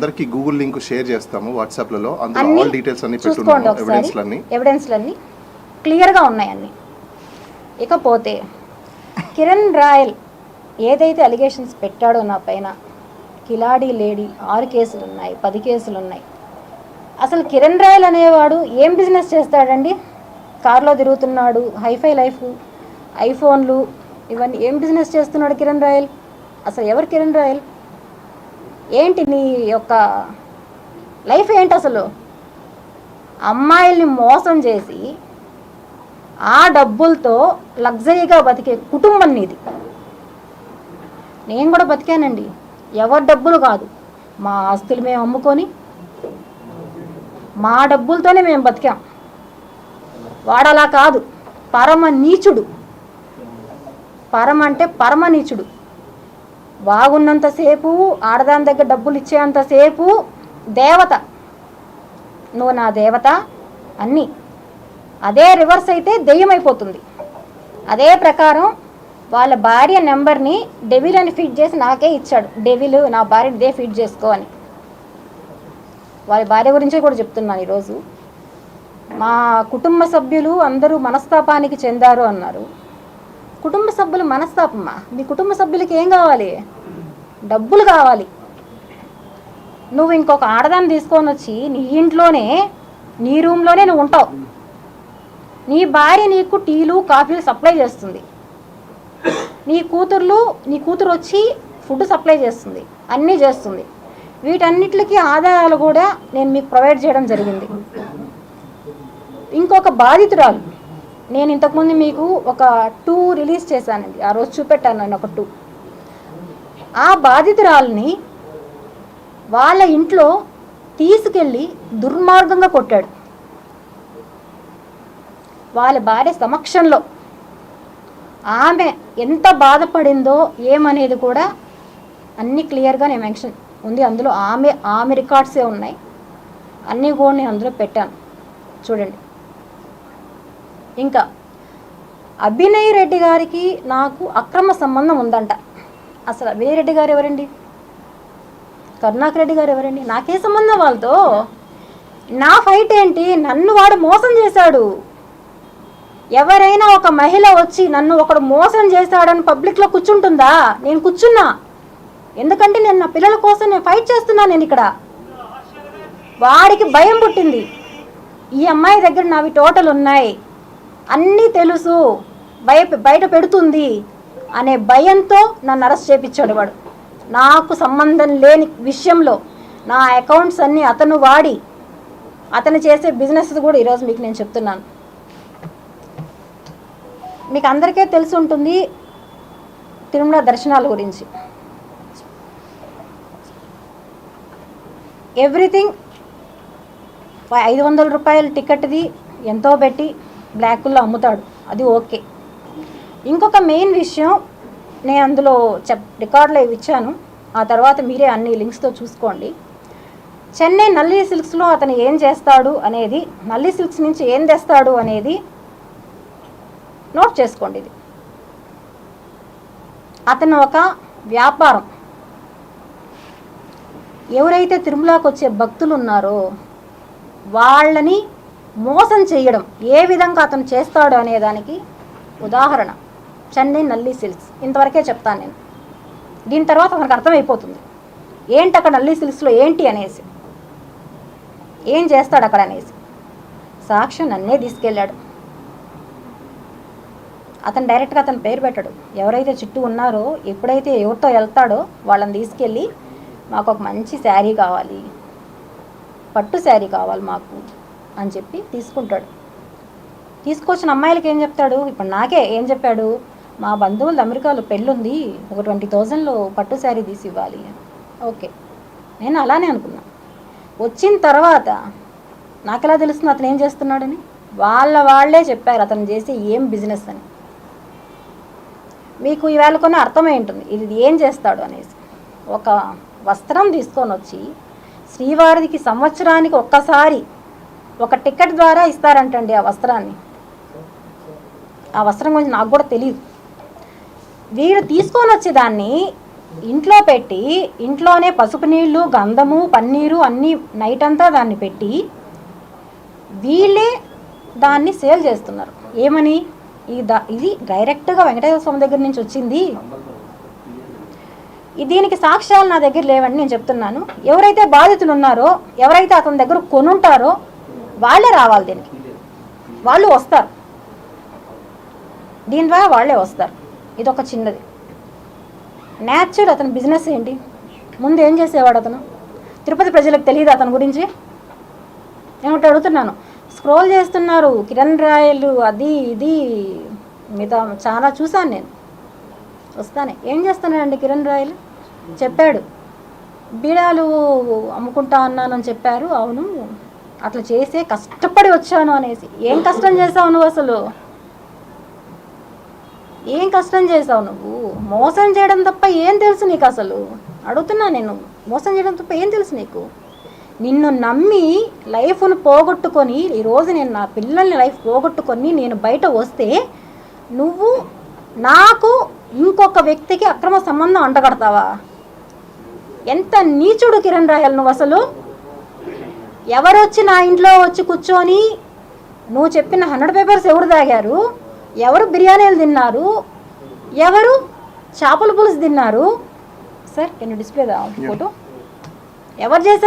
అందరికి Google link share చేస్తాము వాట్సాప్లలో, అందులో ఆల్ డీటెయిల్స్ అన్ని పెట్టున్నాము, ఎవిడెన్స్లన్నీ క్లియర్గా ఉన్నాయి అన్ని. ఇకపోతే కిరణ్ రాయల్ ఏదైతే అలిగేషన్స్ పెట్టాడో నా పైన, కిలాడీ లేడీ 6 కేసులు ఉన్నాయి, 10 కేసులు ఉన్నాయి. అసలు కిరణ్ రాయల్ అనేవాడు ఏం బిజినెస్ చేస్తాడండి? కార్లో తిరుగుతున్నాడు, హైఫై లైఫ్, ఐఫోన్లు, ఇవన్నీ ఏం బిజినెస్ చేస్తున్నాడు కిరణ్ రాయల్? అసలు ఎవరు కిరణ్ రాయల్? ఏంటి నీ యొక్క లైఫ్ ఏంటి అసలు? అమ్మాయిల్ని మోసం చేసి ఆ డబ్బులతో లగ్జరీగా బతికే కుటుంబం నీది. నేను కూడా బతికానండి, ఎవరి డబ్బులు కాదు, మా ఆస్తులు మేము అమ్ముకొని మా డబ్బులతోనే మేము బతికాం. వాడలా కాదు, పరమ నీచుడు, అంటే పరమ నీచుడు. బాగున్నంతసేపు, ఆడదాని దగ్గర డబ్బులు ఇచ్చేంతసేపు దేవత, నువ్వు నా దేవత అన్నీ. అదే రివర్స్ అయితే దెయ్యమైపోతుంది. అదే ప్రకారం వాళ్ళ భార్య నెంబర్ని డెవిల్ అని ఫీడ్ చేసి నాకే ఇచ్చాడు. డెవిల్ నా భార్య ఇదే ఫీడ్ చేసుకో అని. వాళ్ళ భార్య గురించే కూడా చెప్తున్నాను ఈరోజు. మా కుటుంబ సభ్యులు అందరూ మనస్తాపానికి చెందారు అన్నారు. కుటుంబ సభ్యులు మనస్తాపమా? మీ కుటుంబ సభ్యులకి ఏం కావాలి? డబ్బులు కావాలి. నువ్వు ఇంకొక ఆడదాన్ని తీసుకొని వచ్చి నీ ఇంట్లోనే, నీ రూమ్లోనే నువ్వు ఉంటావు. నీ భార్య నీకు టీలు కాఫీలు సప్లై చేస్తుంది. నీ కూతురు వచ్చి ఫుడ్ సప్లై చేస్తుంది, అన్నీ చేస్తుంది. వీటన్నిటికీ ఆదాయాలు కూడా నేను మీకు ప్రొవైడ్ చేయడం జరిగింది. ఇంకొక బాధితురాలు, నేను ఇంతకుముందు మీకు ఒక 2 రిలీజ్ చేశానండి, ఆ రోజు చూపెట్టాను నేను ఒక 2. ఆ బాధితురాలని వాళ్ళ ఇంట్లో తీసుకెళ్ళి దుర్మార్గంగా కొట్టాడు. వాళ్ళ భార్య సమక్షంలో. ఆమె ఎంత బాధపడిందో ఏమనేది కూడా అన్నీ క్లియర్గా నేను మెన్షన్ ఉంది అందులో. ఆమె రికార్డ్సే ఉన్నాయి, అన్నీ కూడా నేను అందులో పెట్టాను, చూడండి. ఇంకా అభినయ్ రెడ్డి గారికి నాకు అక్రమ సంబంధం ఉందంట. అసలు అభినయ్ రెడ్డి గారు ఎవరండి? కరుణాకర్ రెడ్డి గారు ఎవరండి? నాకే సంబంధం వాళ్ళతో? నా ఫైట్ ఏంటి? నన్ను వాడు మోసం చేశాడు. ఎవరైనా ఒక మహిళ వచ్చి నన్ను ఒకడు మోసం చేశాడని పబ్లిక్లో కూర్చుంటుందా? నేను కూర్చున్నా. ఎందుకంటే నేను నా పిల్లల కోసం నేను ఫైట్ చేస్తున్నాను. నేను ఇక్కడ వాడికి భయం పుట్టింది, ఈ అమ్మాయి దగ్గర నావి టోటల్ ఉన్నాయి, అన్నీ తెలుసు, బయట పెడుతుంది అనే భయంతో నన్ను అరెస్ట్ చేయించాడు వాడు. నాకు సంబంధం లేని విషయంలో నా అకౌంట్స్ అన్నీ అతను వాడి, అతను చేసే బిజినెస్ కూడా ఈరోజు మీకు నేను చెప్తున్నాను. మీకు అందరికీ తెలిసి ఉంటుంది తిరుమల దర్శనాల గురించి. ఎవ్రీథింగ్ 500 రూపాయల టికెట్ది ఎంతో పెట్టి బ్లాకుల్లో అమ్ముతాడు, అది ఓకే. ఇంకొక మెయిన్ విషయం నేను అందులో రికార్డులో ఇచ్చాను, ఆ తర్వాత మీరే అన్ని లింక్స్తో చూసుకోండి. చెన్నై నల్లి సిల్క్స్లో అతను ఏం చేస్తాడు అనేది, నల్లి సిల్క్స్ నుంచి ఏం తెస్తాడు అనేది నోట్ చేసుకోండి. ఇది అతను ఒక వ్యాపారం. ఎవరైతే తిరుమలకు వచ్చే భక్తులు ఉన్నారో వాళ్ళని మోసం చేయడం ఏ విధంగా అతను చేస్తాడు అనేదానికి ఉదాహరణ చెన్నై నల్లి సిల్క్స్. ఇంతవరకే చెప్తాను నేను, దీని తర్వాత మనకు అర్థమైపోతుంది ఏంటి అక్కడ నల్లి సిల్క్స్లో ఏంటి అనేసి, ఏం చేస్తాడు అక్కడ అనేసి. సాక్షి నన్నే తీసుకెళ్ళాడు. అతను డైరెక్ట్గా అతను పేరు పెట్టాడు. ఎవరైతే చుట్టూ ఉన్నారో, ఎప్పుడైతే ఎవరితో వెళ్తాడో వాళ్ళని తీసుకెళ్ళి మాకు ఒక మంచి శారీ కావాలి, పట్టు శారీ కావాలి మాకు అని చెప్పి తీసుకుంటాడు. తీసుకొచ్చిన అమ్మాయిలకి ఏం చెప్తాడు? ఇప్పుడు నాకే ఏం చెప్పాడు, మా బంధువులు అమెరికాలో పెళ్ళుంది, ఒక 20,000లో పట్టు శారీ తీసి ఇవ్వాలి. ఓకే, నేను అలానే అనుకున్నా. వచ్చిన తర్వాత నాకు ఎలా తెలుస్తుంది అతను ఏం చేస్తున్నాడని? వాళ్ళే చెప్పారు అతను చేసి ఏం బిజినెస్ అని. మీకు ఈవేళ కొన్ని అర్థమై ఉంటుంది ఇది ఏం చేస్తాడు అనేసి. ఒక వస్త్రం తీసుకొని వచ్చి శ్రీవారికి సంవత్సరానికి ఒక్కసారి ఒక టికెట్ ద్వారా ఇస్తారంటండి ఆ వస్త్రాన్ని. ఆ వస్త్రం గురించి నాకు కూడా తెలియదు. వీడు తీసుకొని వచ్చేదాన్ని ఇంట్లో పెట్టి ఇంట్లోనే పసుపు నీళ్ళు గంధము పన్నీరు అన్నీ నైట్ అంతా దాన్ని పెట్టి వీళ్ళే దాన్ని సేల్ చేస్తున్నారు. ఏమని ఇది డైరెక్ట్గా వెంకటేశ్వర స్వామి దగ్గర నుంచి వచ్చింది, దీనికి సాక్ష్యాలు నా దగ్గర లేవని నేను చెప్తున్నాను. ఎవరైతే బాధితులు ఉన్నారో, ఎవరైతే అతని దగ్గర కొనుంటారో వాళ్ళే రావాలి, దీనికి వాళ్ళు వస్తారు, దీని ద్వారా వాళ్ళే వస్తారు. ఇదొక చిన్నది. న్యాచురల్ అతని బిజినెస్ ఏంటి, ముందు ఏం చేసేవాడు అతను, తిరుపతి ప్రజలకు తెలియదు అతని గురించి. ఏమిటి అడుగుతున్నాను, స్క్రోల్ చేస్తున్నారు కిరణ్ రాయలు అది ఇది మిగతా చాలా చూశాను నేను. వస్తానే ఏం చేస్తున్నాడండి కిరణ్ రాయలు, చెప్పాడు బీడాలు అమ్ముకుంటా అన్నానని చెప్పారు. అవును, అట్లా చేసే కష్టపడి వచ్చాను అనేసి. ఏం కష్టం చేసావు నువ్వు, అసలు ఏం కష్టం చేసావు నువ్వు? మోసం చేయడం తప్ప ఏం తెలుసు నీకు అసలు, అడుగుతున్నా నేను. మోసం చేయడం తప్ప ఏం తెలుసు నీకు? నిన్ను నమ్మి లైఫ్ను పోగొట్టుకొని ఈరోజు నేను నా పిల్లల్ని లైఫ్ పోగొట్టుకొని నేను బయట వస్తే నువ్వు నాకు ఇంకొక వ్యక్తికి అక్రమ సంబంధం అంటగడతావా? ఎంత నీచుడు కిరణ్ రాయల్ నువ్వు అసలు. ఎవరొచ్చి నా ఇంట్లో వచ్చి కూర్చొని నువ్వు చెప్పిన 100 పేపర్స్ ఎవరు తాగారు, ఎవరు బిర్యానీలు తిన్నారు, ఎవరు చేపల పులుసు తిన్నారు? Sir can you display the photo? ఎవరు చేశారు?